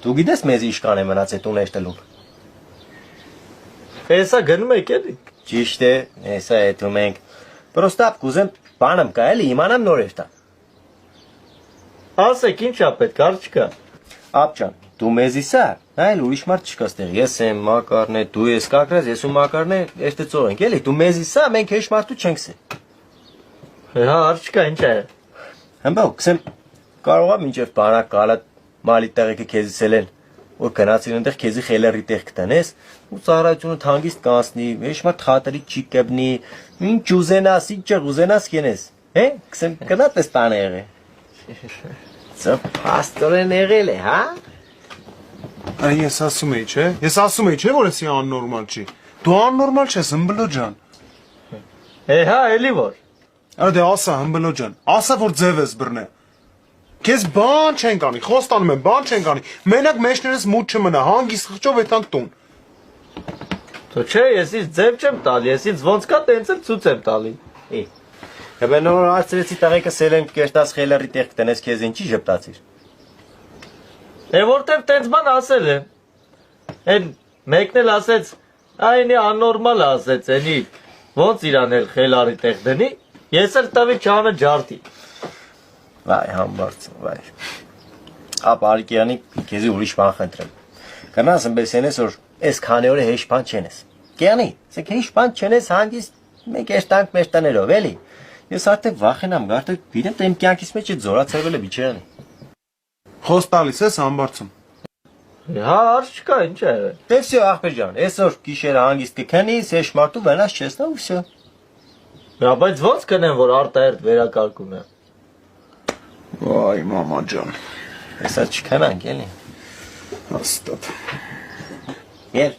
Դու գիտես մեզ իշքան է մնաց այդ ուներ տլուն։ Հեսա գնում եք էլի։ Ճիշտ է, հեսա հետում ենք։ Պրոստապ կուզեմ բանեմ կա էլի իմանամ նորեր տա։ Ասեք ինչա պետք, աղջկա։ Ապջան, դու մեզի սա, այլ ուրիշ մարդ չկա ստեղ։ Ես եմ Մակարն է, դու ես կակրած, ես ու Մակարն է, էստե ծող ենք էլի։ Դու մեզի սա, մենք հեշ մարդու չենք սե։ Հա, աղջկա ինչա է։ Հəmbə կսեմ կարող եմ մինչև բանակ կալա մալի տեղը քեզից ելեն որ գնացին այնտեղ քեզի խելերի տեղ կտնես ու ծառայությունը թանգիստ կանցնի հեշ մարդ խատրի չի կբնի ինչ ուզենաս ինչ ուզենաս կենես հե կսեմ կնատես տանը եղե ծա պաստորեն եղել է հա Ես ասում էի չէ ես ասում էի չէ որ էսի աննորմալ չի դու աննորմալ չես ըմբլո ջան Հա էլի որ Արա դե ասա ըմբլո ջան ասա որ ձև ես բռնե Քեզ բան չենք անի, խոստանում եմ, բան չենք անի։ Մենակ մեջներս մութ չմնա, հանգիստ խղճով եթանք տուն։ Դու չէ, ես ինձ ձև չեմ տալի, ես ինձ ոնց կա տենց էլ ցույց եմ տալի։ Հəbə նոր արծրեցի տղեկը սելեն կերտած խելերի տեղ կտնես քեզ ինչի ժպտացիր։ Որտեվ տենց բան ասել է։ Այն մեկն էլ ասեց, այնի աննորմալ ասեց, այնի ոնց իրան էլ խելարի տեղ դնի, ես էլ տվի չանը ջարդի։ Վայ համբարձ վայ Ապ արիկյանի քեզի ուրիշ բան խնդրեմ Կնաս ըմբեսենես որ այս քանի օրը հեշ բան չենես Կյանի սեք հեշ բան չենես հանգիստ մենք այս տանք մեր տներով էլի Ես արդեն վախենամ գարտը գիտեմ իմ կյանքից մեջ այդ զորացրվել է biչերանի Խոստալիս ես համբարձում Հա արժկա ինչ է Դե վсё ախպեր ջան այսօր գիշերը հանգիստ կքնիս հեշ մարդու վնաս չես տա ու վсё Հա բայց ոնց կնեմ որ արտահերտ վերակարգում է Վայ մամա ջան Հեսա չքանանք էլի Հաստատ Եր